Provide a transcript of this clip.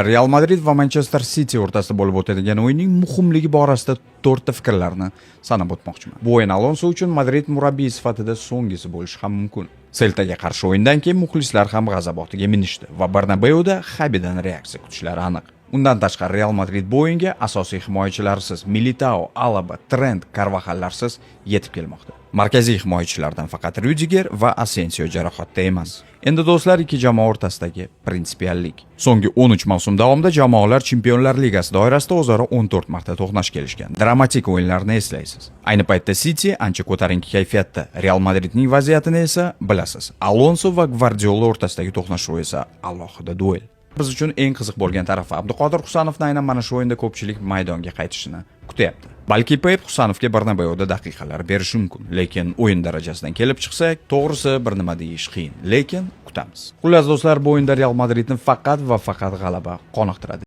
Real Madrid va Manchester City o'rtasida bo'lib o'tadigan o'yinning muhimligi borasida to'rtta fikrlarni sanab o'tmoqchiman. Bu o'yin Alonso uchun Madrid murabbiyi sifatida so'nggisi bo'lishi ham mumkin. Celtaga qarshi o'yindan keyin muxlislar ham g'azab otiga minishdi va Bernabeuda Xabidan reaksiya kutishlari aniq. Undan tashqari Real Madrid bu o'yinga asosiy himoyachilarsiz Militao, Alaba, Trent, Carvajallarsiz yetib kelmoqda. Markaziy himoyachilardan faqat Rudiger va Asensio jarohatda emas. Endi do'stlar, ikki jamoa o'rtasidagi prinsipiallik. So'nggi 13 mavsum davomida jamoalar Chempionlar Ligasi doirasida o'zaro 14 marta to'qnash kelishgan. Dramatik o'yinlarni eslaysiz. Ayni paytda City ancha ko'tarinki kayfiyatda. Real Madridning vaziyatini esa bilasiz. Alonso va Gvardiola o'rtasidagi to'qnashuv esa alohida duel. Biz uchun eng qiziq bo'lgan tarafi Abduqodir Husanovning aynan mana shu o'yinda ko'pchilik maydonga qaytishini kutyapti. Balki Pep Husanovga Bernabeuda daqiqalar berishi mumkin, lekin o'yin darajasidan kelib chiqsak, to'g'risi bir nima deyish qiyin, lekin kutamiz. Xullas do'stlar, bu o'yinda Real Madridni faqat va faqat g'alaba qoniqtiradi.